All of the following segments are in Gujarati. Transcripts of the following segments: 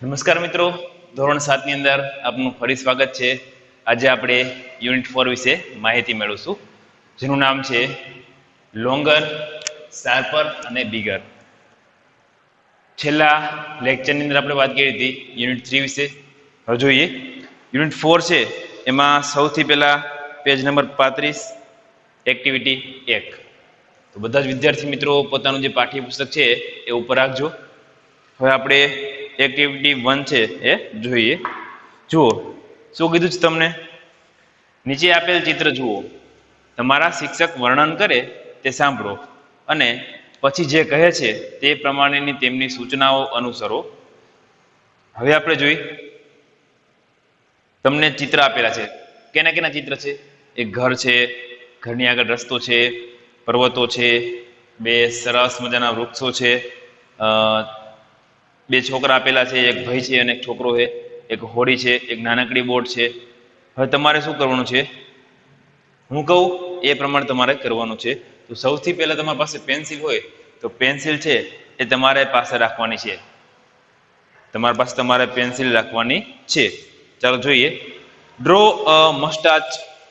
નમસ્કાર મિત્રો, ધોરણ 7 ની અંદર આપનું ફરી સ્વાગત છે. આજે આપણે યુનિટ 4 વિશે માહિતી મેળવશું, જેનું નામ છે લોંગર, શાર્પર અને બિગર. છેલ્લા લેક્ચરની અંદર આપણે વાત કરી હતી યુનિટ 3 વિશે. હવે જોઈએ યુનિટ 4 છે, એમાં સૌથી પહેલા પેજ નંબર 35, એક્ટિવિટી 1. તો બધા જ વિદ્યાર્થી મિત્રો પોતાનું જે પાઠ્યપુસ્તક છે એ ઉપર રાખજો. હવે આપણે એક્ટિવિટી 1 છે એ જોઈએ. જુઓ શું કીધું છે તમને. નીચે આપેલ ચિત્ર જુઓ, તમારા શિક્ષક વર્ણન કરે તે સાંભળો અને પછી જે કહે છે તે પ્રમાણેની તેમની સૂચનાઓ અનુસરો. હવે આપણે જોઈ, તમને ચિત્ર આપેલા છે. કેના કેના ચિત્ર છે? એક ઘર છે, ઘરની આગળ રસ્તો છે, પર્વતો છે, બે સરસ મજાના વૃક્ષો છે, બે છોકરા આપેલા છે, એક ભાઈ છે અને એક છોકરો છે, એક હોડી છે, એક નાનકડી બોટ છે. હવે તમારે શું કરવાનું છે? હું કહું એ પ્રમાણે તમારે કરવાનું છે. તો સૌથી પહેલા તમારી પાસે પેન્સિલ હોય તો પેન્સિલ છે એ તમારે પાસે રાખવાની છે. તમારી પાસે તમારે પેન્સિલ રાખવાની છે. ચાલો જોઈએ. Draw a mustache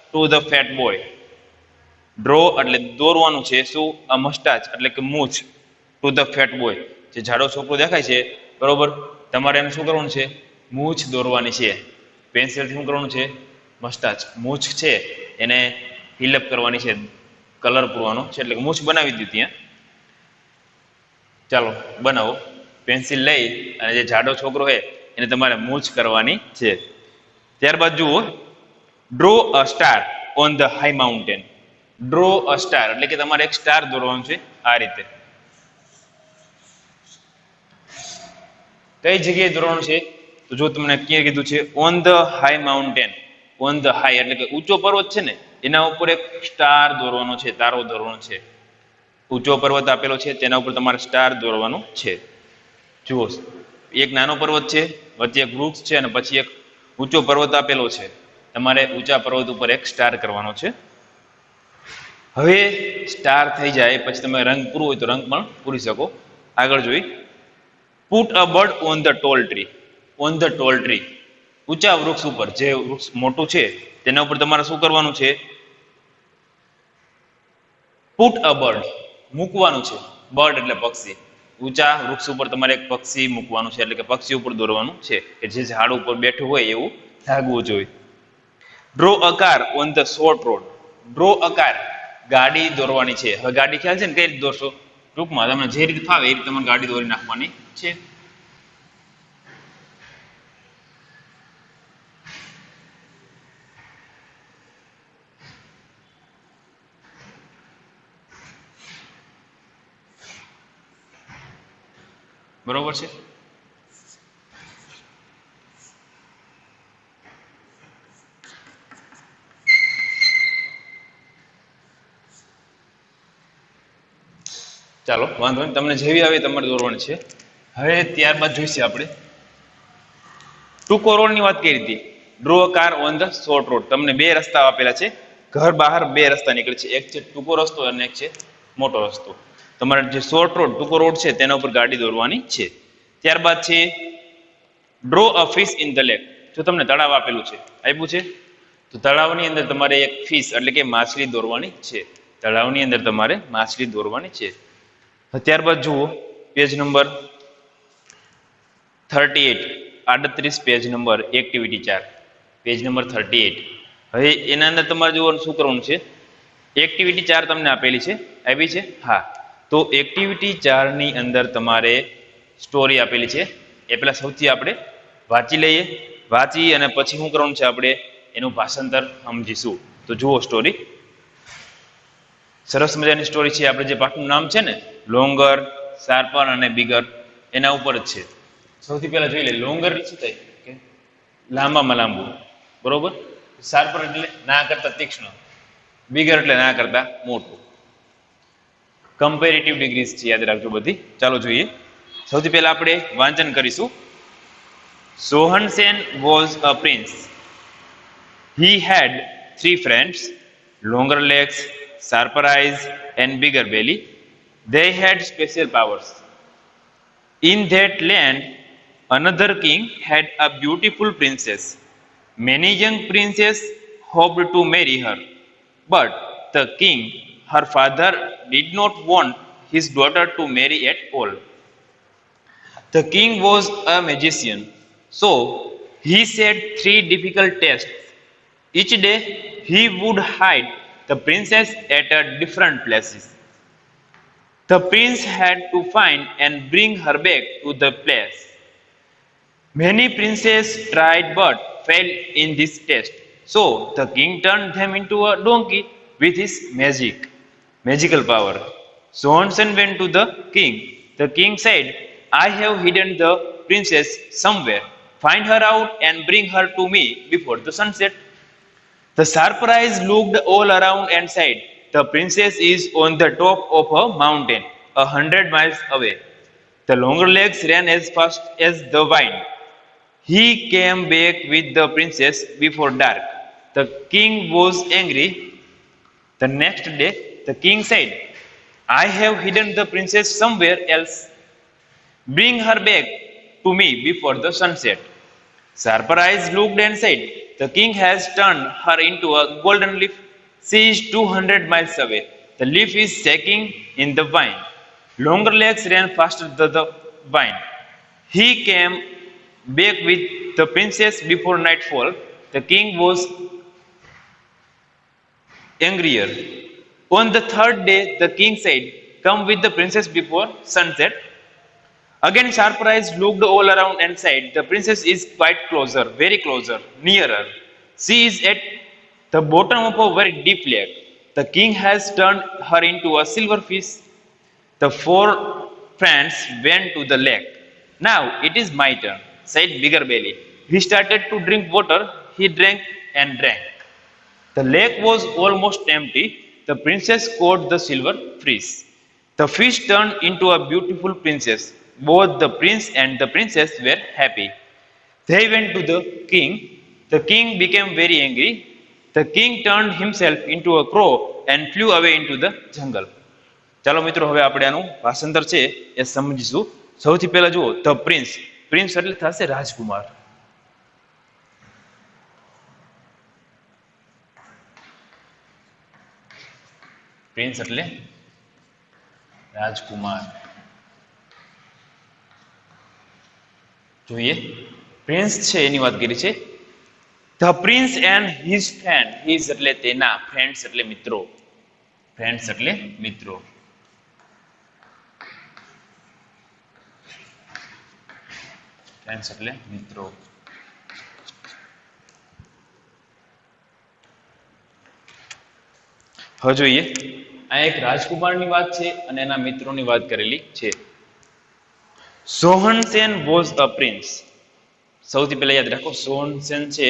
to the fat boy. Draw એટલે દોરવાનું છે. શું? અ મસ્ટાચ એટલે કે મૂછ, ટુ ધ ફેટ બોય, જે જાડો છોકરો દેખાય છે, બરોબર, તમારે એને શું કરવાનું છે? મૂછ દોરવાની છે. પેન્સિલથી શું કરવાનું છે? મસ્ટાચ, મૂછ છે એને ફિલઅપ કરવાની છે, કલર પૂરવાનો છે, એટલે મૂછ બનાવી દીધી ત્યાં. ચાલો બનાવો. પેન્સિલ લઈ અને જે જાડો છોકરો છે એને તમારે મૂછ કરવાની છે. ત્યારબાદ જુઓ, draw a star on the high mountain. Draw a star એટલે કે તમારે એક સ્ટાર દોરવાનું છે આ રીતે. કઈ જગ્યાએ દોરવાનું છે? તો જો તમને ક્યાં કીધું છે? On the high mountain. On the high એટલે કે ઊંચો પર્વત છે ને એના ઉપર એક સ્ટાર દોરવાનો છે, તારો દોરવાનો છે. ઊંચો પર્વત આપેલો છે તેના ઉપર તમારે સ્ટાર દોરવાનો છે. જુઓ, એક નાનો પર્વત છે, વચ્ચે એક વૃક્ષ છે અને પછી એક ઊંચો પર્વત આપેલો છે. તમારે ઊંચા પર્વત ઉપર એક સ્ટાર કરવાનો છે. હવે સ્ટાર થઈ જાય પછી તમે રંગ પૂરો હોય તો રંગ પણ પૂરી શકો. આગળ જોઈ, put a bird on the tall tree. On the tall tree, ઊંચા વૃક્ષ ઉપર, જે વૃક્ષ મોટું છે તેના ઉપર તમારે શું કરવાનું છે? પુટ અ બર્ડ, મૂકવાનું છે. બર્ડ એટલે પક્ષી. ઊંચા વૃક્ષ ઉપર તમારે એક પક્ષી મૂકવાનું છે, એટલે કે પક્ષી ઉપર દોરવાનું છે કે જે ઝાડ ઉપર બેઠું હોય એવું લાગવું જોઈએ. Draw a car on the short road. Draw a car, ગાડી દોરવાની છે. હવે ગાડી ખ્યાલ છે ને કઈ રીતે દોરશો? ટૂંકમાં તમને જે રીતે ફાવે એ રીતે તમારે ગાડી દોરી નાખવાની છે. બરોબર છે? ચાલો વાંધો નહીં, તમને જેવી આવે તમારે દોરવાની છે. હવે ત્યારબાદ જોઈશે આપણે ટૂંકો રોડની વાત કરી હતી. Draw a car on the short road. તમને બે રસ્તા આપેલા છે. ઘર બહાર બે રસ્તા નીકળે છે, એક છે ટૂંકો રસ્તો અને એક છે મોટો રસ્તો. તમારે જે શોર્ટ રોડ, ટૂંકો રોડ છે તેના ઉપર ગાડી દોરવાની છે. ત્યારબાદ છે draw a fish in the lake. જો તમને તળાવ આપેલું છે, આપ્યું છે, તો તળાવની અંદર તમારે એક ફિશ એટલે કે માછલી દોરવાની છે. તળાવની અંદર તમારે માછલી દોરવાની છે. ત્યારબાદ જુઓ page number 38, page number activity 4, page number 38. હવે એના અંદર તમારે જોવાનું શું કરવાનું છે? એક્ટિવિટી 4 તમને આપેલી છે, આવી છે? હા. તો એક્ટિવિટી 4 ની અંદર તમારે સ્ટોરી આપેલી છે. એ પેલા સૌથી આપણે વાંચી લઈએ. વાંચી અને પછી શું કરવાનું છે? આપણે એનું ભાષાંતર સમજીશું. તો જુઓ સ્ટોરી. સરસ મજાની સ્ટોરી છે. આપણે જે પાઠનું નામ છે ને, લોંગર, શાર્પર અને બિગર, એના ઉપર જ છે. સૌથી પહેલા જોઈ લે, લોંગર શું થાય કે લાંબામાં લાંબુ, બરોબર. શાર્પર એટલે ના કરતા તીક્ષ્ણ. બિગર એટલે ના કરતા મોટું. કમ્પેરેટિવ ડિગ્રીઝ છે, યાદ રાખજો બધી. ચાલો જોઈએ. સૌથી પહેલા આપણે વાંચન કરીશું. Sohan Sen was a prince. He had 3 friends, longer legs, sharper eyes, and bigger belly. They had special powers. In that land, Another king had a beautiful princess. Many young princes hoped to marry her, but the king, her father, did not want his daughter to marry at all. The king was a magician, so he set three difficult tests. Each day he would hide the princess at a different places. The prince had to find and bring her back to the place. Many princes tried but failed in this test. So the king turned them into a donkey with his magical power. Sohonsen went to the king. The king said, I have hidden the princess somewhere. Find her out and bring her to me before the sunset. The sharper eyes looked all around and said, the princess is on the top of a mountain, 100 miles away. The longer legs ran as fast as the wind. He came back with the princess before dark. The king was angry. The next day, the king said, I have hidden the princess somewhere else. Bring her back to me before the sunset. Sharper eyes looked and said, the king has turned her into a golden leaf. She is 200 miles away. The leaf is shaking in the wind. Longer legs ran faster than the wind. He came back with the princess before nightfall. The king was angrier. On the third day, the king said, come with the princess before sunset. Again, Sharper eyes looked all around and said, the princess is quite closer, very closer, nearer. She is at the bottom of a very deep lake. The king has turned her into a silver fish. The four friends went to the lake. Now it is my turn, said Bigger Belly. He started to drink water. He drank and drank. The lake was almost empty. The princess caught the silver fish. The fish turned into a beautiful princess. Both the prince and the princess were happy. They went to the king. The king became very angry. The king turned himself into a crow and flew away into the jungle. ચાલો મિત્રો હવે આપણે આનું ભાષાંતર છે એ સમજીશું. સૌથી પહેલા જુઓ ધ પ્રિન્સ. પ્રિન્સ એટલે થશે રાજકુમાર. પ્રિન્સ એટલે રાજકુમાર. જોઈએ પ્રિન્સ છે એની વાત કરી છે. The prince and his friend. His એટલે તેના, ફ્રેન્ડ્સ એટલે મિત્રો. ફ્રેન્ડ્સ એટલે મિત્રો. ફ્રેન્ડ્સ એટલે મિત્રો. હવે જોઈએ આ એક રાજકુમારની વાત છે અને એના મિત્રોની વાત કરેલી છે. સોહનસેન વોઝ અ પ્રિન્સ. સૌથી પહેલા યાદ રાખો સોહનસેન છે,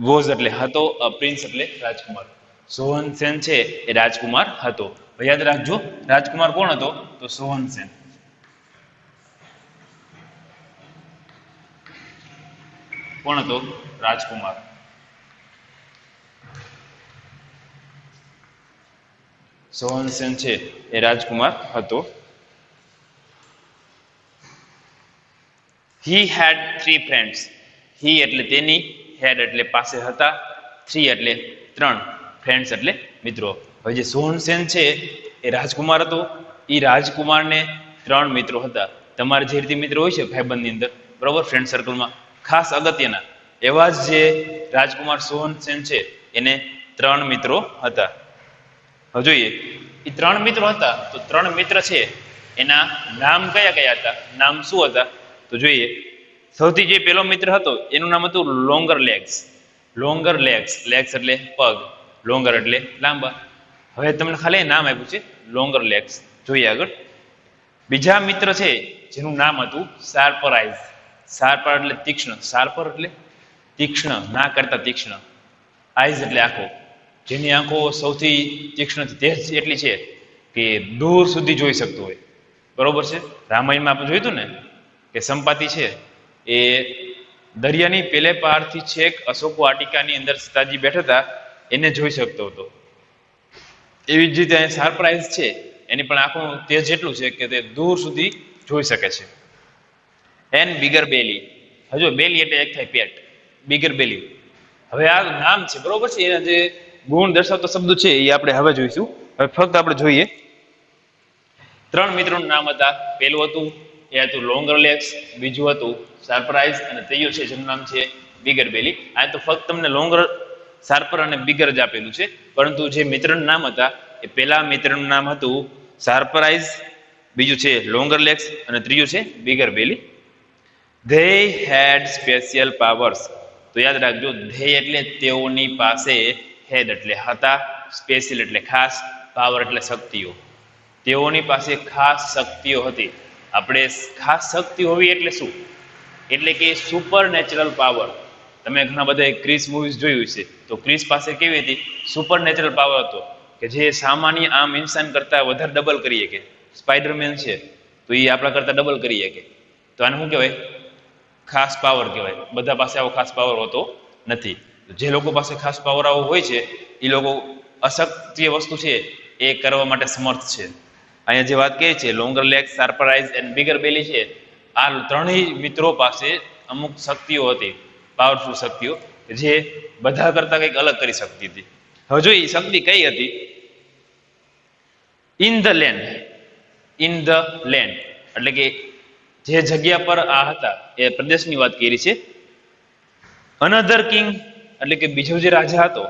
વોઝ એટલે હતો, અ પ્રિન્સ એટલે રાજકુમાર. સોહનસેન છે એ રાજકુમાર હતો. યાદ રાખજો રાજકુમાર કોણ હતો તો સોહનસેન. કોણ હતો રાજકુમાર. સોહનસેન છે એ રાજકુમાર હતો. He had three friends. He એટલે તેની, had એટલે પાસે હતા, three એટલે ત્રણ, friends એટલે મિત્રો. હવે જે સોહનસેન છે એ રાજકુમાર હતો. એ રાજકુમારને ત્રણ મિત્રો હતા. તમારે જે રીતે મિત્રો હોય છે ભાઈબંધની અંદર, બરોબર, ફ્રેન્ડ સર્કલમાં ખાસ અગત્યના એવા જ જે રાજકુમાર સોહનસેન છે એને ત્રણ મિત્રો હતા. હવે જોઈએ એ ત્રણ મિત્રો હતા તો ત્રણ મિત્ર છે એના નામ કયા કયા હતા, નામ શું હતા તો જોઈએ. સૌથી જે પેલો મિત્ર હતો એનું નામ હતું longer legs. Longer legs, legs એટલે પગ, લોંગર એટલે લાંબા. હવે તમને ખાલી નામ આપ્યું છે લોંગર લેગ્સ. જોઈએ આગળ. બીજા મિત્ર છે જેનું નામ હતું શાર્પર આઈઝ. શાર્પર એટલે તીક્ષ્ણ, શાર્પર એટલે તીક્ષ્ણ, ના કરતા તીક્ષ્ણ. આઈઝ એટલે આંખો, જેની આંખો સૌથી તીક્ષ્ણ તેજ એટલી છે કે દૂર સુધી જોઈ શકતું હોય. બરોબર છે. રામાયણમાં આપણે જોયું હતું ને કે સંપાતિ છે એ દરિયાની પેલે પારથી છેક અશોક વાટિકાની અંદર સીતાજી બેઠા હતા એને જોઈ શકતો હતો. એવી જ રીતે સરપ્રાઈઝ છે એની પણ આંખનું તેજ એટલું છે કે તે દૂર સુધી જોઈ શકે છે. એન્ડ બિગર બેલી. હજુ બેલી એટલે એક થાય પેટ, બિગર બેલી. હવે આ નામ છે બરોબર છે, એના જે ગુણ દર્શાવતો શબ્દ છે એ આપણે હવે જોઈશું. હવે ફક્ત આપણે જોઈએ. 3 મિત્રોનું નામ હતા. પહેલું હતું એ હતું લોંગર લેગ્સ, બીજું હતું સરપ્રાઈઝ, અને ત્રીજું છે જેનું નામ છે બિગર બેલી. આ તો ફક્ત તમને લોંગર, શાર્પર અને બિગર જ આપેલું છે, પરંતુ જે મિત્રના નામ હતા એ પહેલા મિત્રનું નામ હતું સરપ્રાઈઝ, બીજું છે લોંગર લેગ્સ અને ત્રીજું છે bigger belly. They had special powers. તો યાદ રાખજો, ધે એટલે તેઓની પાસે, હેડ એટલે હતા, સ્પેશિયલ એટલે ખાસ, પાવર એટલે શક્તિઓ. તેઓની પાસે ખાસ શક્તિઓ હતી. આપણે ખાસ શક્તિ હોવી એટલે શું? એટલે કે સુપર નેચરલ પાવર. તમે ઘણા બધા ક્રિસ મૂવીઝ જોયું છે, તો ક્રિસ પાસે કેવી હતી? સુપર નેચરલ પાવર હતો કે જે સામાન્ય આમ ઇન્સાન કરતા વધારે ડબલ કરી શકે. સ્પાઈડરમેન છે તો એ આપણા કરતા ડબલ કરી શકે. તો આને શું કહેવાય? ખાસ પાવર કહેવાય. બધા પાસે આવો ખાસ પાવર હોતો નથી. જે લોકો પાસે ખાસ પાવર આવો હોય છે એ લોકો અશક્ય વસ્તુ છે એ કરવા માટે સમર્થ છે. અહીંયા જે વાત કહે છે longer leg, surprise and bigger belly છે, આ ત્રણેય મિત્રો પાસે અમુક શક્તિઓ હતી, પાવરફુલ શક્તિઓ, જે બધા કરતા કંઈક અલગ કરી શકતી હતી. હવે જો એ શક્તિ કઈ હતી? In the land. In the land એટલે કે જે જગ્યા પર આ હતા એ પ્રદેશની વાત કરી છે. અનધર કિંગ એટલે કે બીજો જે રાજા હતો,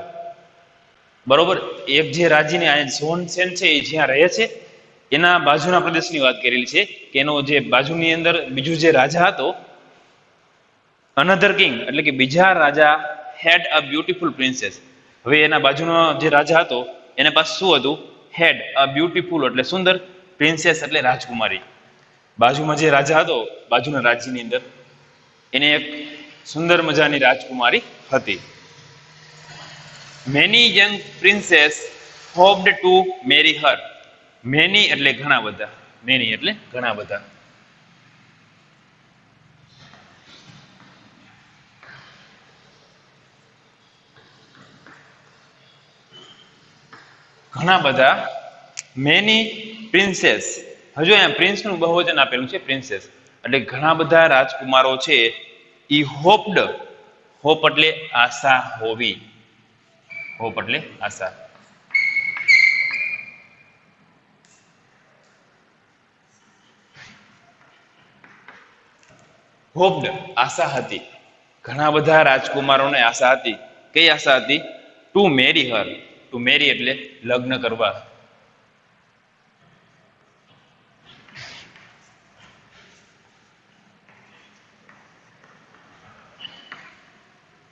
બરોબર, એક જે રાજ્યની આ ઝોન સેન છે એ જ્યાં રહે છે એના બાજુના પ્રદેશની વાત કરેલી છે કે એનો જે બાજુની અંદર બીજું જે રાજા હતો, અનધર કિંગ એટલે કે બીજા રાજા હેડ અ બ્યુટીફુલ પ્રિન્સેસ. હવે એના બાજુનો જે રાજા હતો એને પાસે શું હતું? હેડ અ બ્યુટીફુલ એટલે સુંદર, પ્રિન્સેસ એટલે રાજકુમારી. બાજુમાં જે રાજા હતો બાજુના રાજ્યની અંદર, એને એક સુંદર મજાની રાજકુમારી હતી. Many young princess હોપ્ડ to marry Har. Many એટલે ઘણા બધા, મેની એટલે ઘણા બધા. ઘણા બધા મેની પ્રિન્સેસ. હજુ અહીંયા પ્રિન્સનું બહુવચન આપેલું છે, પ્રિન્સેસ એટલે ઘણા બધા રાજકુમારો છે. ઈ હોપ્ડ, હોપ એટલે આશા હોવી, હોપ એટલે આશા. હોપ્ડ આશા હતી. ઘણા બધા રાજકુમારોને આશા હતી. કઈ આશા હતી? To marry Har. Two marry એટલે લગ્ન કરવા.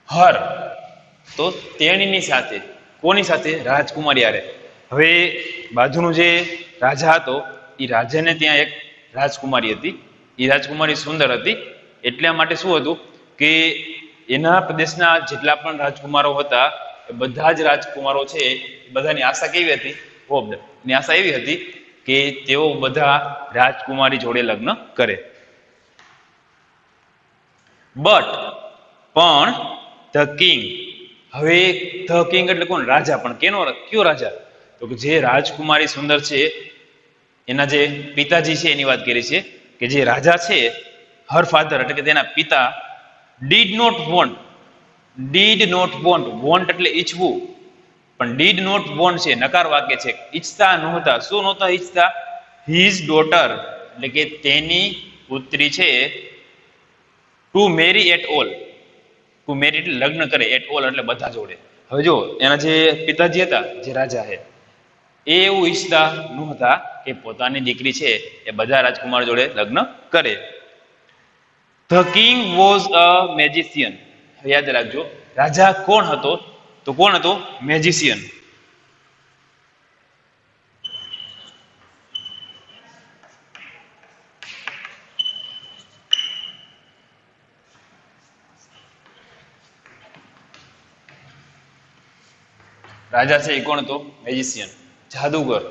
હર તો તેણીની સાથે. કોની સાથે? રાજકુમારી હારે. હવે બાજુનો જે રાજા હતો એ રાજાને ત્યાં એક રાજકુમારી હતી. એ રાજકુમારી સુંદર હતી, એટલા માટે શું હતું કે એના પ્રદેશના જેટલા પણ રાજકુમારો હતા એ બધા જ રાજકુમારો છે બધાની આશા કેવી હતી? હોપ્ડ. એની આશા એવી હતી કે તેઓ બધા રાજકુમારી જોડે લગ્ન કરે. બટ પણ ધ કિંગ. હવે ધ કિંગ એટલે કોણ? રાજા. પણ કયો રાજા? તો કે જે રાજકુમારી સુંદર છે એના જે પિતાજી છે એની વાત કરી છે કે જે રાજા છે, હર ફાધર એટલે કે તેના પિતા, did not want. Did not want, want એટલે ઈચ્છવું, પણ ડીડ નોટ વોન્ટ છે નકાર વાક્ય છે. ઈચ્છતા નહોતા. શું નહોતા ઈચ્છતા? હિઝ ડોટર એટલે કે તેની પુત્રી છે, to marry at all. To marry એટલે લગ્ન કરે, એટ ઓલ એટલે બધા જોડે. હવે જો એના જે પિતાજી હતા, જે રાજા છે, એ એવું ઈચ્છતા નહોતા કે પોતાની દીકરી છે એ બધા રાજકુમાર જોડે લગ્ન કરે. The king was a magician. યાદ રાખજો, રાજા કોણ હતો? તો કોણ હતો? મેજિશિયન. રાજા છે એ કોણ હતો? મેજિશિયન. જાદુગર.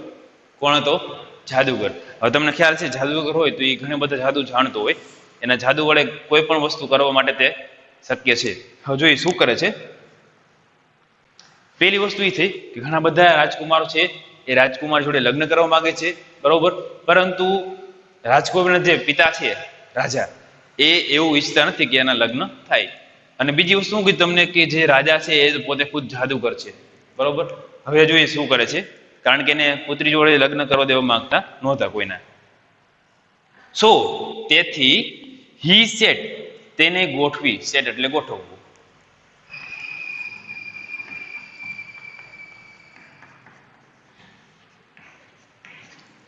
કોણ હતો? જાદુગર. હવે તમને ખ્યાલ છે જાદુગર હોય તો એ ઘણા બધા જાદુ જાણતો હોય. એના જાદુ વડે કોઈ પણ વસ્તુ કરવા માટે તે શક્ય છે. હવે જો એ શું કરે છે? પહેલી વસ્તુ એ થઈ કે ઘણા બધા રાજકુમારો છે એ રાજકુમાર જોડે લગ્ન કરવા માંગે છે, બરોબર, પરંતુ રાજકુમારના જે પિતા છે રાજા, એ એવું ઈચ્છતા નથી કે એના લગ્ન થાય. અને બીજી વસ્તુ શું કીધું તમને કે જે રાજા છે એ પોતે ખુદ જાદુગર છે, બરોબર. હવે જોઈએ શું કરે છે, કારણ કે એને પુત્રી જોડે લગ્ન કરવા દેવા માંગતા નહોતા કોઈના. સો તેથી હી સેટ, તેને ગોઠવી, સેટ એટલે ગોઠવવું.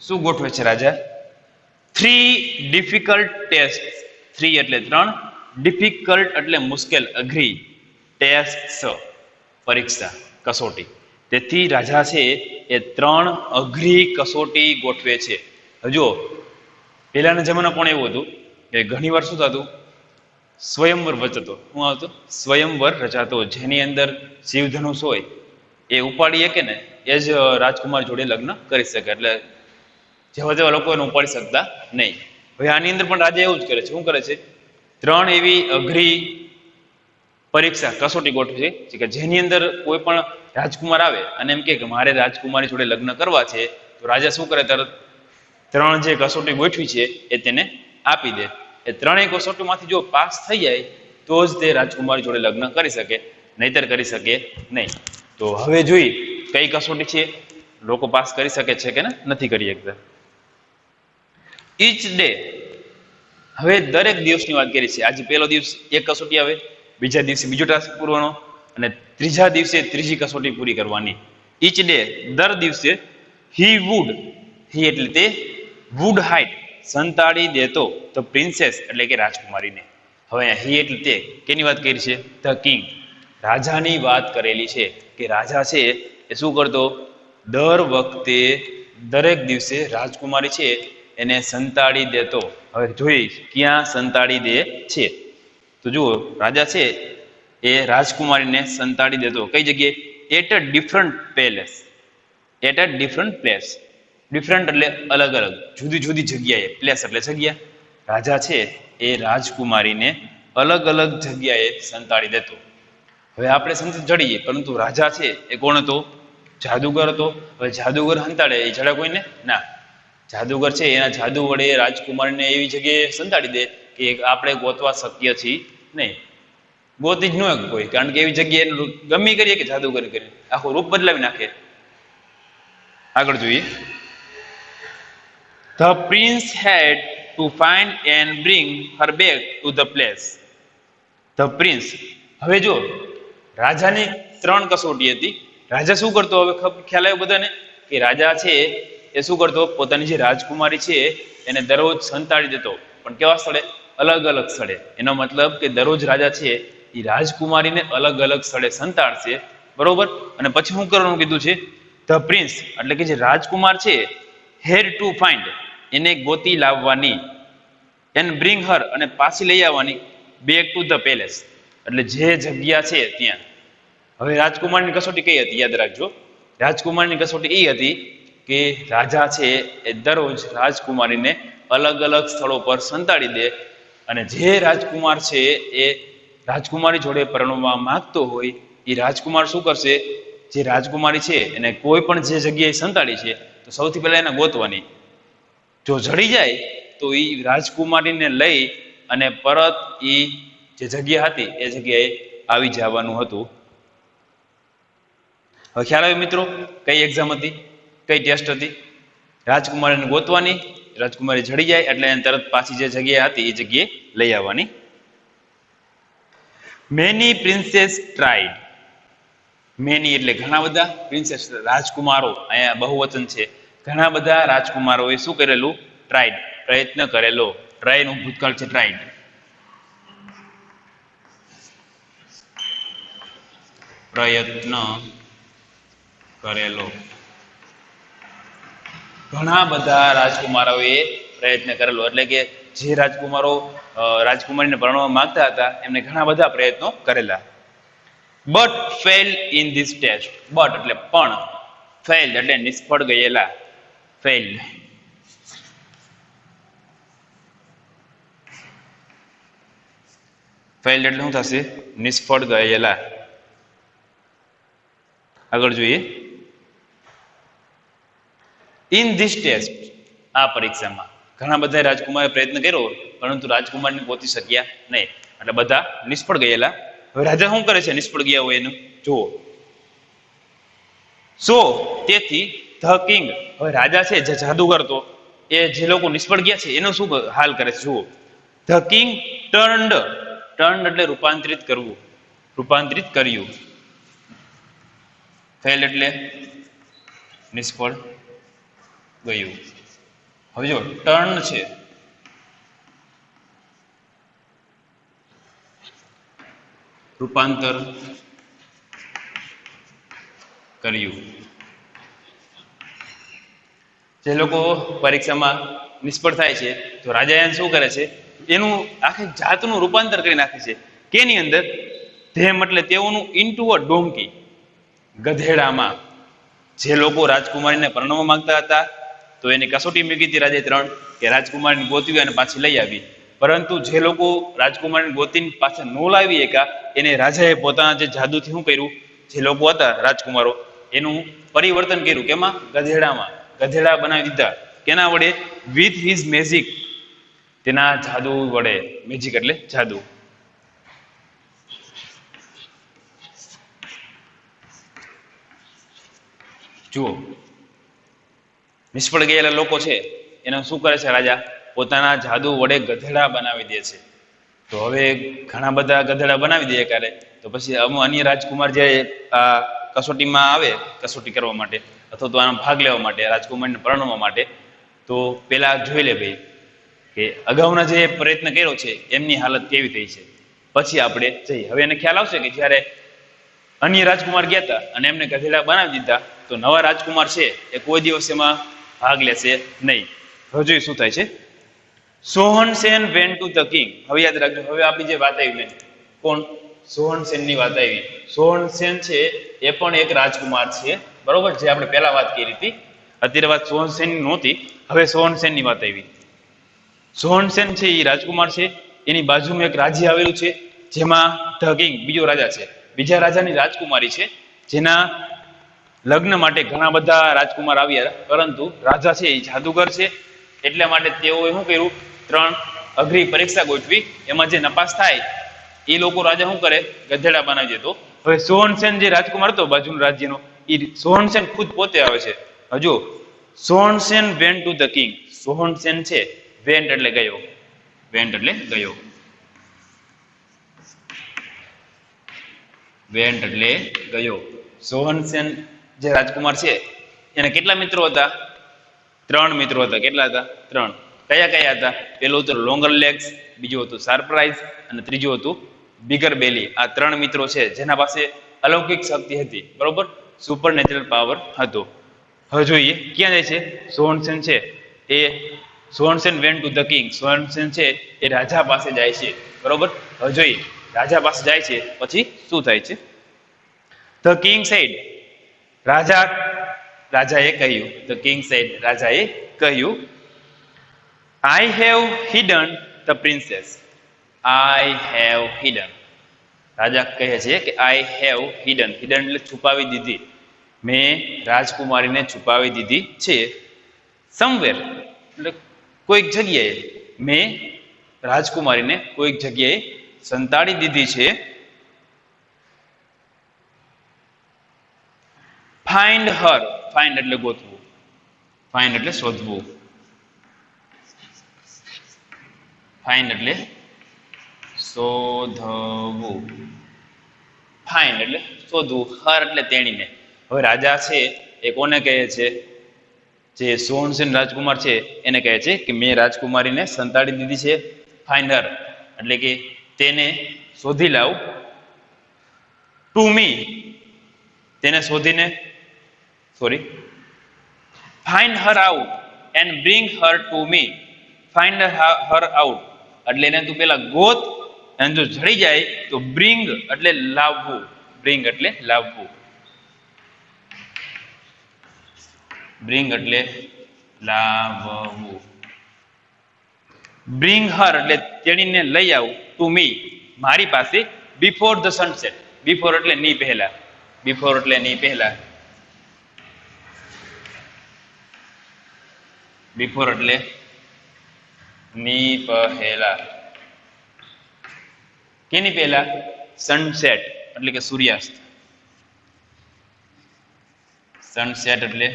શું ગોઠવે છે રાજા? 3 ડિફિકલ્ટ ટેસ્ટ. 3 એટલે 3, ડિફિકલ્ટ એટલે મુશ્કેલ, અઘરી, ટેસ્ટ પરીક્ષા, કસોટી. તેથી રાજા છે એ 3 અઘરી કસોટી ગોઠવે છે. હજુ પહેલાના જમાના પણ એવું હતું કે ઘણી વાર શું થતું, સ્વયંવર રચાતો. શું આવતું? સ્વયંવર રચાતો, જેની અંદર શિવધનુષ હોય એ ઉપાડી શકે ને એ જ રાજકુમાર જોડે લગ્ન કરી શકે. એટલે જેવા તેવા લોકો એને ઉપાડી શકતા નહીં. હવે આની અંદર પણ રાજા એવું જ કરે છે. શું કરે છે? 3 એવી અઘરી પરીક્ષા, કસોટી ગોઠવે છે કે જેની અંદર કોઈ પણ રાજકુમાર આવે અને એમ કે મારે રાજકુમારી જોડે લગ્ન કરવા છે, તો રાજા શું કરે? તરત 3 જે કસોટી ગોઠવી છે એ તેને આપી દે. એ 3 કસોટીમાંથી જો પાસ થઈ જાય તો જ તે રાજકુમારી જોડે લગ્ન કરી શકે, નહીતર કરી શકે નહીં. તો હવે જોઈ કઈ કસોટી છે, લોકો પાસ કરી શકે છે કે નથી કરી શકતા. ઈચ ડે, હવે દરેક દિવસની વાત કરી છે. આજે પહેલો દિવસ એક કસોટી આવે, બીજા દિવસે બીજો ટાસ્ક પૂરવાનો, અને ત્રીજા દિવસે ત્રીજી કસોટી પૂરી કરવાની. ઈચ ડે, દર દિવસે. હી વુડ, હી એટલે તે, વુડ હાઇડ, સંતાડી દેતો, ધ પ્રિન્સેસ એટલે કે રાજકુમારીને. હવે હી એટલે તે, કેની વાત કરી છે? ધ કિંગ, રાજાની વાત કરેલી છે કે રાજા છે એ શું કરતો? દર વખતે દરેક દિવસે રાજકુમારી છે એને સંતાડી દેતો. હવે જોઈ ક્યાં સંતાડી દે છે. તો જુઓ, રાજા છે એ રાજકુમારીને સંતાડી દેતો. કઈ જગ્યાએ? At a different palace, at a different place. Different એટલે અલગ અલગ, જુદી જુદી જગ્યાએ. પ્લેસ એટલે જગ્યા. રાજા છે એ રાજકુમારીને અલગ અલગ જગ્યાએ સંતાડી દેતો. હવે આપણે સમજી જડીએ, પરંતુ રાજા છે એ કોણ હતો? જાદુગર હતો. હવે જાદુગર સંતાડે એ જડે કોઈને? ના. જાદુગર છે એના જાદુ વડે રાજકુમારીને એવી જગ્યાએ સંતાડી દે કે આપણે ગોતવા શક્ય છીએ નહીં. ગોતી જ ન કોઈ, કારણ કે એવી જગ્યાએ ગમે કરીએ કે જાદુગર કરીને આખું રૂપ બદલાવી નાખે. આગળ જોઈએ. The prince had to find and bring her back to the place. The prince, હવે જો રાજાની 3 કસોટી હતી. રાજા શું કરતો? હવે ખ્યાલ આવ્યો બધાને કે રાજા છે એ શું કરતો? પોતાની જે રાજકુમારી છે એને દરરોજ સંતાડી દેતો, પણ કેવા સ્થળે? અલગ અલગ સ્થળે. એનો મતલબ કે દરરોજ રાજા છે એ રાજકુમારીને અલગ અલગ સ્થળે સંતાડશે, બરોબર. અને પછી શું કરવાનું કીધું છે? ધ પ્રિન્સ એટલે કે જે રાજકુમાર છે, હેડ ટુ ફાઇન્ડ, એને ગોતી લાવવાની, એન્ડ બ્રિંગ હર, અને પાછી લઈ આવવાની, બેક ટુ ધ પેલેસ, એટલે જે જગ્યા છે ત્યાં. હવે રાજકુમારની કસોટી કઈ હતી? યાદ રાખજો. રાજકુમારની કસોટી એ હતી કે રાજા છે એ દરરોજ રાજકુમારીને અલગ અલગ સ્થળો પર સંતાડી દે, અને જે રાજકુમાર છે એ રાજકુમારી જોડે પરણવા માંગતો હોય એ રાજકુમાર શું કરશે? જે રાજકુમારી છે એને કોઈ પણ જે જગ્યાએ સંતાડી છે તો સૌથી પહેલા એને ગોતવાની. જો જડી જાય તો એ રાજકુમારીને લઈ અને પરત એ જે જગ્યા હતી એ જગ્યાએ આવી જવાનું હતું. હવે ખ્યાલ આવ્યો મિત્રો? કઈ એક્ઝામ હતી? કઈ ટેસ્ટ હતી? રાજકુમારીને ગોતવાની, રાજકુમારી જડી જાય એટલે એને તરત પાછી જે જગ્યાએ હતી એ જગ્યાએ લઈ આવવાની. Many princess tried. મેની એટલે ઘણા બધા, પ્રિન્સેસ રાજકુમારો, અહીંયા બહુવચન છે. ઘણા બધા રાજકુમારોએ શું કરેલું? ટ્રાઈડ, પ્રયત્ન કરેલો. ટ્રાય નું ભૂતકાળ છે ટ્રાઈડ. પ્રયત્ન કરેલો. ઘણા બધા રાજકુમારોએ પ્રયત્ન કરેલો, એટલે કે જે રાજકુમારો રાજકુમારીને પરણવા માંગતા હતા એમને ઘણા બધા પ્રયત્નો કરેલા. But fail in this test. But એટલે પણ, ફેલ એટલે નિષ્ફળ ગયેલા. ફેલ. ફેલ એટલે શું થશે? નિષ્ફળ ગયેલા. આગળ જોઈએ. ઇન ધીસ ટેસ્ટ, આ પરીક્ષામાં ઘણા બધા રાજકુમારે પ્રયત્ન કર્યો પરંતુ રાજકુમારને ગોતી શક્યા નહીં, એટલે બધા નિષ્ફળ ગયેલા. હવે રાજા શું કરે છે નિષ્ફળ ગયા હોય એનું જુઓ. સો તેથી ધ કિંગ, હવે રાજા છે જે જાદુગર તો એ જે લોકો નિષ્ફળ ગયા છે એનો શું હાલ કરે છે જુઓ. ધ કિંગ ટર્ન્ડ, ટર્ન્ડ એટલે રૂપાંતરિત કરવું, રૂપાંતરિત કર્યું. ફેલ એટલે નિષ્ફળ ગયું. હવે જો ટર્ન છે, રૂપાંતર કર્યું. જે લોકો પરીક્ષામાં નિષ્ફળ થાય છે તો રાજા એને શું કરે છે એનું આખી જાતનું રૂપાંતર કરી નાખે છે. કેની અંદર? ધેમ એટલે તેઓનું ઇન્ટુ અ ડોંકી, ગધેડામાં. જે લોકો રાજકુમારીને પરણવા માંગતા હતા તો એની કસોટી મૂકી હતી રાજાએ 3 કે રાજકુમારીને ગોતવી અને પાછી લઈ આવી. પરંતુ જે લોકો રાજકુમારીને ગોતીને પાછા ન લાવી એકા એને રાજાએ પોતાના જે જાદુથી શું કર્યું, જે લોકો હતા રાજકુમારો એનું પરિવર્તન કર્યું. કેમાં? ગધેડામાં. ગધેડા બનાવી દીધા. કેના વડે? વિથ હિઝ મેજિક, તેના જાદુ વડે. મેજિક એટલે જાદુ. જુઓ, નિષ્ફળ ગયેલા લોકો છે એને શું કરે છે રાજા? પોતાના જાદુ વડે ગધેડા બનાવી દે છે. તો હવે ઘણા બધા ગધેડા બનાવી દે ક્યારે તો પછી અન્ય રાજકુમાર જે આ કસોટીમાં આવે, કસોટી કરવા માટે અથવા તો આનો ભાગ લેવા માટે, રાજકુમારને પરણવા માટે, તો પેલા જોઈ લે ભાઈ કે અગાઉના જે પ્રયત્ન કર્યો છે એમની હાલત કેવી થઈ છે. પછી આપણે જઈએ. હવે એને ખ્યાલ આવશે કે જ્યારે અન્ય રાજકુમાર ગયા હતા અને એમને ગધેડા બનાવી દીધા તો નવા રાજકુમાર છે એ કોઈ દિવસ એમાં ભાગ લેશે નહીં. હવે જોઈએ શું થાય છે. સોહનસેન વેન્ટ ટુ ધ કિંગ. હવે યાદ રાખજો, હવે આપણી જે વાત આવી ને કોણ? સોહનસેનની વાત આવી. સોહનસેન છે એ પણ એક રાજકુમાર છે, બરોબર? જે આપણે પહેલા વાત કરી હતી. અત્યારે વાત સોહનસેનની નહોતી, હવે સોહનસેનની વાત આવી. સોહનસેન છે એ રાજકુમાર છે, એની બાજુમાં એક રાજ્ય આવેલું છે જેમાં ધ કિંગ બીજો રાજા છે. બીજા રાજાની રાજકુમારી છે જેના લગ્ન માટે ઘણા બધા રાજકુમાર આવ્યા, પરંતુ રાજા છે એ જાદુગર છે એટલા માટે તેઓએ શું કર્યું? 3 અઘરી પરીક્ષા ગોઠવી. એમાં જે નપાસ થાય એ લોકો રાજા શું કરે? ગધેડા બનાવી દેતો. હવે સોહનસેન જે રાજકુમાર હતો બાજુના રાજ્યનો, એ સોહનસેન ખુદ પોતે આવે છે. હજુ સોહનસેન વેન્ટ ટુ ધ કિંગ. સોહનસેન છે વેન્ટ એટલે ગયો, વેન્ટ એટલે ગયો, વેન્ટ એટલે ગયો. સોહનસેન જે રાજકુમાર છે એને કેટલા મિત્રો હતા? 3 મિત્રો હતા. કેટલા હતા? 3. કયા કયા હતા? પેલું હતું લોંગર લેગ્સ, બીજું હતું સરપ્રાઈઝ અને ત્રીજું હતું બિગર બેલી. આ 3 મિત્રો છે જેના પાસે અલૌકિક શક્તિ હતી, બરોબર? સુપર નેચરલ પાવર હતો. હવે જોઈએ ક્યાં જાય છે સોહનસેન છે એ. સોહનસેન વેન્ટ ટુ ધ કિંગ. સોહનસેન છે એ રાજા પાસે જાય છે, બરોબર? હવે જોઈએ રાજા પાસે જાય છે પછી શું થાય છે. ધ કિંગ સેડ, રાજાએ કહ્યું. ધ કિંગ સેડ, રાજાએ કહ્યું, I have hidden the princess. I have hidden. રાજા કહે છે કે આઈ હેવ હિડન. હિડન એટલે છુપાવી દીધી. મેં રાજકુમારીને છુપાવી દીધી છે. સમવેર એટલે કોઈક જગ્યાએ. મેં રાજકુમારીને કોઈક જગ્યાએ સંતાડી દીધી છે. ફાઇન્ડ હર. ફાઇન્ડ એટલે ગોતવું, ફાઇન્ડ એટલે શોધવું, ફાઇન્ડ એટલે શોધવું, ફાઇન્ડ એટલે શોધવું, હર એટલે તેણીને. હવે રાજા છે એ કોને કહે છે? જે સોહનસેન રાજકુમાર છે એને કહે છે કે મેં રાજકુમારીને સંતાડી દીધી છે. ફાઇન્ડ હર એટલે કે તેને શોધી લાવ. ટુ મી, તેને શોધીને, sorry, find Har out and bring her to me. Find Har out એટલે એને તું પેલા ગોત, અને જો જડી જાય તો બ્રિંગ એટલે લાવવું, બ્રિંગ એટલે લાવવું, બ્રિંગ એટલે લાવવું. બ્રિંગ હર એટલે તેણીને લઈ આવ. ટુ મી મારી પાસે. Before the sunset. બિફોર એટલે ની પહેલા, બિફોર એટલે ની પહેલા, બિફોર એટલે ની પહેલા. કેની પહેલા? સનસેટ એટલે કે સૂર્યાસ્ત. સનસેટ એટલે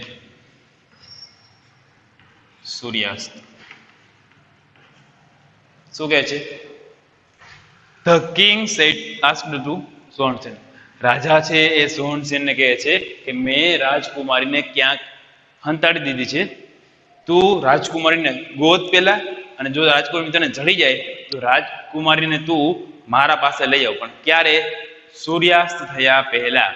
સૂર્યાસ્ત. શું કહે છે? The king said asked to Sohansen. રાજા છે એ સોહનસેનને કહે છે કે મેં રાજકુમારીને ક્યાંક હંતાડી દીધી છે, તું રાજકુમારીને ગોત પેલા, અને જો રાજકુમારી તને જડી જાય તો રાજકુમારીને તું મારા પાસે લઈ આવ, પણ ક્યારે? સૂર્યાસ્ત થયા પહેલા.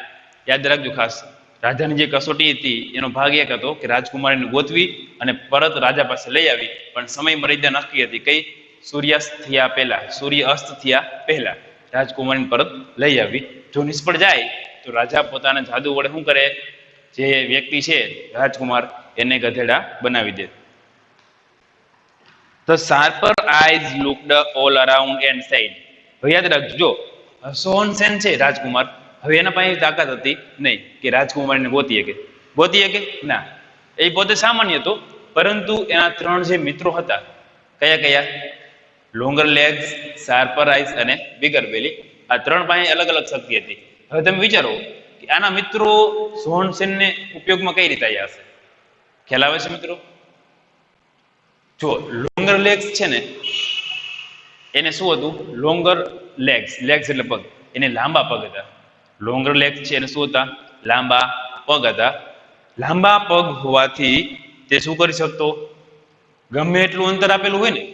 યાદ રાખજો ખાસ, રાજાની જે કસોટી હતી એનો ભાગ એક હતો કે રાજકુમારીને ગોતવી અને પરત રાજા પાસે લઈ આવી, પણ સમય મર્યાદા નક્કી હતી. કઈ? સૂર્યાસ્ત થયા પહેલા, સૂર્ય અસ્ત થયા પહેલા રાજકુમારીને પરત લઈ આવી. જો નિષ્ફળ જાય તો રાજા પોતાના જાદુ વડે શું કરે? જે વ્યક્તિ છે રાજકુમાર એને ગધેડા બનાવી દે. The sharper eyes looked all around and said. હવે યાદ રાખજો, સોહનસેન છે રાજકુમાર, હવે એના પાસે તાકાત હતી નહીં કે રાજકુમારીને ગોતી શકે ના. એ પોતે સામાન્ય હતો, પરંતુ એના 3 જે મિત્રો હતા, કયા કયા? લોંગર લેગ્સ, શાર્પર આઈસ અને બિગર બેલી. આ 3 પાસે અલગ અલગ શક્તિ હતી. હવે તમે વિચારો કે આના મિત્રો સોહનસેનને ઉપયોગમાં કઈ રીતે આવ્યા હશે? ખ્યાલ આવે છે મિત્રો? જો લોંગર લેગ્સ છે ને, એને શું હતું? લોંગર લેગ્સ, લેગ્સ એટલે પગ, એને લાંબા પગ હતા. લોંગર લેગ્સ છે એને શું હતા? લાંબા પગ હતા. લાંબા પગ હોવાથી તે શું કરી શકતો? ગમે એટલું અંતર આપેલું હોય ને,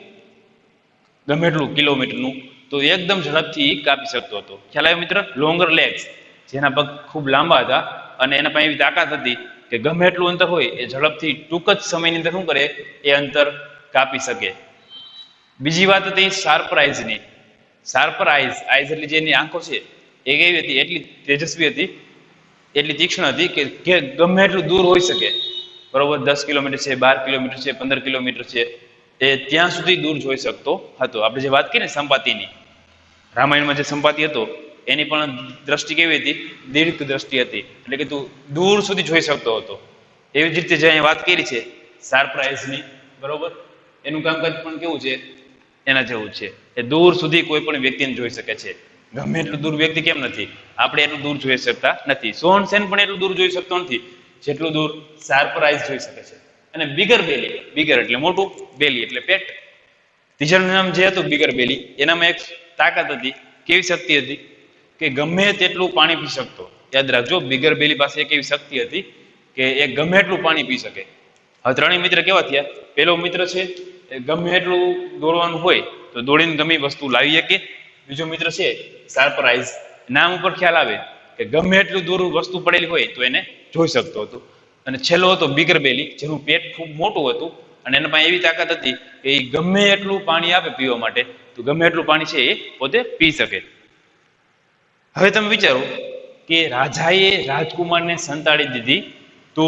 ગમે એટલું કિલોમીટરનું, તો એકદમ ઝડપથી કાપી શકતો હતો. ખ્યાલ આવ્યો મિત્ર? લોંગર લેગ્સ, જેના પગ ખૂબ લાંબા હતા અને એના પાસે એવી તાકાત હતી કે ગમે એટલું અંતર હોય એ ઝડપથી ટૂંક જ સમયની અંદર શું કરે? એ અંતર કાપી શકે. બીજી વાત હતી શાર્પર આઈઝની. શાર્પર આઈઝ, આઈઝ એટલે જેની આંખો છે એ કેવી હતી? એટલી તેજસ્વી હતી, એટલી તીક્ષ્ણ હતી કે ગમે એટલું દૂર હોઈ શકે, બરોબર? 10 કિલોમીટર છે, 12 કિલોમીટર છે, 15 કિલોમીટર છે, એ ત્યાં સુધી દૂર જોઈ શકતો હતો. આપણે જે વાત કરી ને સંપાતિની, રામાયણમાં જે સંપાતિ હતો એની પણ દ્રષ્ટિ કેવી હતી? દીર્ઘ દ્રષ્ટિ હતી, એટલે કે તું દૂર સુધી જોઈ શકતો હતો. એવી જ રીતે જે અહીંયા વાત કરી છે શાર્પર આઈઝની, બરોબર, એનું કામકાજ પણ કેવું છે? એના જેવું છે. એ દૂર સુધી કોઈ પણ વ્યક્તિને જોઈ શકે છે. ગમે એટલું દૂર વ્યક્તિ કેમ નથી? આપણે એટલું દૂર જોઈ શકતા નથી. સોહનસેન પણ એટલું દૂર જોઈ શકતો નથી જેટલું દૂર શાર્પર આઈઝ જોઈ શકે છે. અને બિગર બેલી, બિગર એટલે મોટું, બેલી એટલે પેટ. ત્રીજાનું નામ જે હતું બિગર બેલી, એનામાં એક તાકાત હતી. કેવી શક્તિ હતી? કે ગમે તેટલું પાણી પી શકતો. યાદ રાખજો, બિગર બેલી પાસે એક એવી શક્તિ હતી કે એ ગમે એટલું પાણી પી શકે. હવે 3 મિત્ર કેવા થયા? પેલો મિત્ર છે એ ગમે એટલું દોડવાનું હોય તો દોડીને ગમે વસ્તુ લાવી શકે. બીજો મિત્ર છે શાર્પર આઈઝ, નામ ઉપર ખ્યાલ આવે કે ગમે એટલું દૂર વસ્તુ પડેલી હોય તો એને જોઈ શકતો હતો. અને છેલ્લો હતો બિગર બેલી, જેનું પેટ ખૂબ મોટું હતું અને એના પાસે એવી તાકાત હતી કે એ ગમે એટલું પાણી આપે પીવા માટે તો ગમે એટલું પાણી છે એ પોતે પી શકે. હવે તમે વિચારો કે રાજાએ રાજકુમારને સંતાડી દીધી, તો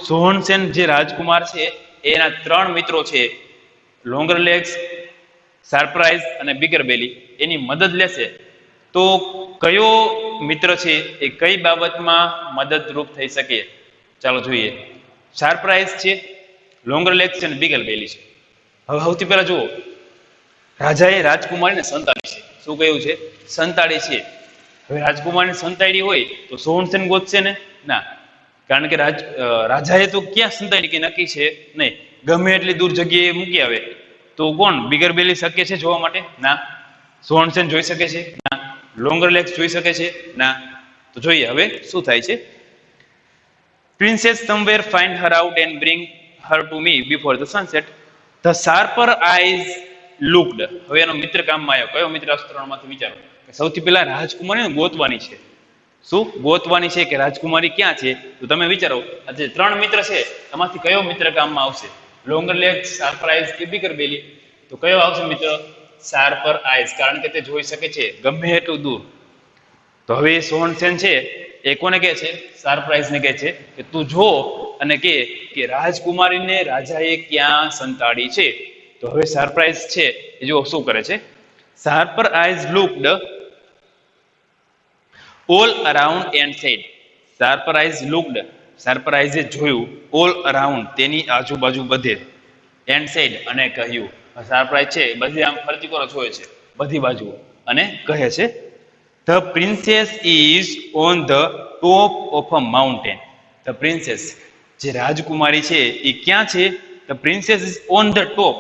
સોહનસેન જે રાજકુમાર છે એના 3 મિત્રો છે, લોંગર લેગ્સ, શાર્પર આઈઝ અને બિગર બેલી, એની મદદ લેશે તો કયો મિત્ર છે એ કઈ બાબતમાં મદદરૂપ થઈ શકે? ચાલો જોઈએ. શાર્પર આઈઝ છે, લોંગર લેગ્સ છે અને બિગર બેલી છે. હવે સૌથી પહેલા જુઓ, રાજાએ રાજકુમારીને સંતાડી છે. શું કહ્યું છે? સંતાડી છે. હવે રાજકુમારીને સંતાડી હોય તો સોહનસેન ગોતશે ને? ના, કારણ કે રાજાએ તો ક્યાં સંતાડી કે નક્કી છે નહીં. ગમે એટલી દૂર જગ્યાએ મૂકી આવે તો કોણ? બિગર બેલી શક્ય છે જોવા માટે? ના. સોહનસેન જોઈ શકે છે? ના. લોંગર લેગ્સ જોઈ શકે છે? ના. તો જોઈએ હવે શું થાય છે. Princess somewhere find her out and bring her to me before the sunset. The sharper eyes looked. હવે એનો મિત્ર કામમાં આવ્યો. કયો મિત્ર? અસ્ત્રોમાંથી વિચારો. સૌથી પહેલા રાજકુમારીને ગોતવાની છે. શું ગોતવાની છે કે રાજકુમારી ક્યાં છે? તો તમે વિચારો, આ જે 3 મિત્ર છે એમાંથી કયો મિત્ર કામમાં આવશે? લોંગર લેગ્સ, શાર્પર આઈઝ કે બિગર બેલી? તો કયો આવશે મિત્ર? શાર્પર આઈઝ, કારણ કે તે જોઈ શકે છે ગમે એટલું દૂર. તો હવે સોહનસેન છે એ કોને કહે છે? શાર્પર આઈઝને કહે છે કે તું જો અને કે રાજકુમારીને રાજાએ ક્યાં સંતાડી છે. તો હવે શાર્પર આઈઝ છે એ જો શું કરે છે. Sharper eyes looked all around and said. Sharper eyes looked, sharper આઈઝે જોયું, ઓલ અરાઉન્ડ તેની આજુબાજુ બધે, એન્ડ સેડ અને કહ્યું, સરપ્રાઈઝ છે એ બધી આમ ફરતી કરો જોવે છે બધી બાજુઓ અને કહે છે the princess is on the top of a mountain. The princess જે રાજકુમારી છે એ ક્યાં છે? The princess is on the top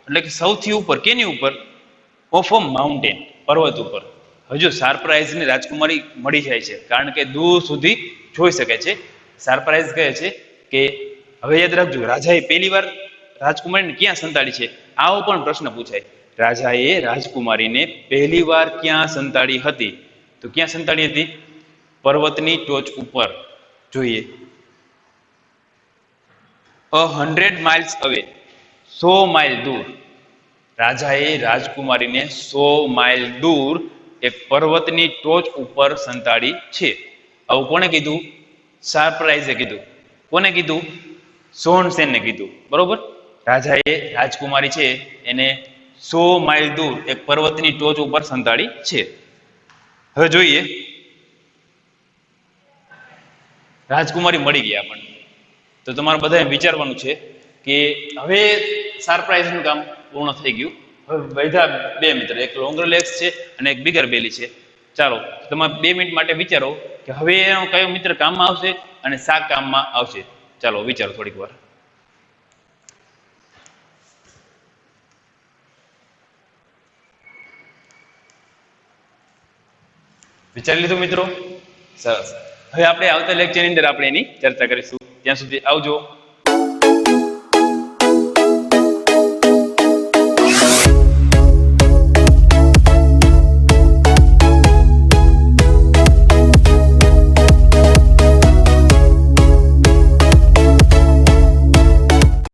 એટલે કે સૌથી ઉપર. કેની ઉપર? ઓફ અ માઉન્ટેન, પર્વત ઉપર. હજુ સરપ્રાઈઝ ને રાજકુમારી મળી જાય છે કારણ કે દૂર સુધી જોઈ શકે છે. સરપ્રાઈઝ કહે છે કે હવે યાદ રાખજો, રાજાએ પહેલી વાર રાજકુમારીને ક્યાં સંતાડી છે આવો પણ પ્રશ્ન પૂછાય. રાજાએ રાજકુમારીને પહેલી વાર ક્યાં સંતાડી હતી? તો ક્યાં સંતાડી હતી? પર્વતની ટોચ ઉપર. જોઈએ 100 miles away, 100 માઇલ દૂર. રાજાએ રાજકુમારીને 100 માઇલ દૂર એક પર્વતની ટોચ ઉપર સંતાડી છે. આવું કોને કીધું? સરપ્રાઈઝે કીધું. કોને કીધું? સોનસેનને કીધું. બરોબર. રાજાએ રાજકુમારી છે એને 100 માઇલ દૂર એક પર્વતની ટોચ ઉપર સંતાડી છે. હવે જોઈએ, રાજકુમારી મળી ગયા આપણને. તો તમારે બધાએ વિચારવાનું છે કે હવે સરપ્રાઈઝનું કામ પૂર્ણ થઈ ગયું. હવે બધા બે મિત્ર, એક લોંગર લેગ્સ છે અને એક બિગર બેલી છે. ચાલો તમે 2 મિનિટ માટે વિચારો કે હવે એનો કયો મિત્ર કામમાં આવશે અને શા કામમાં આવશે. ચાલો વિચારો થોડીક વાર. વિચારી લીધું મિત્રો? સરસ. હવે આપણે આવતા લેક્ચરની અંદર આપણે એની ચર્ચા કરીશું. ત્યાં સુધી આવજો.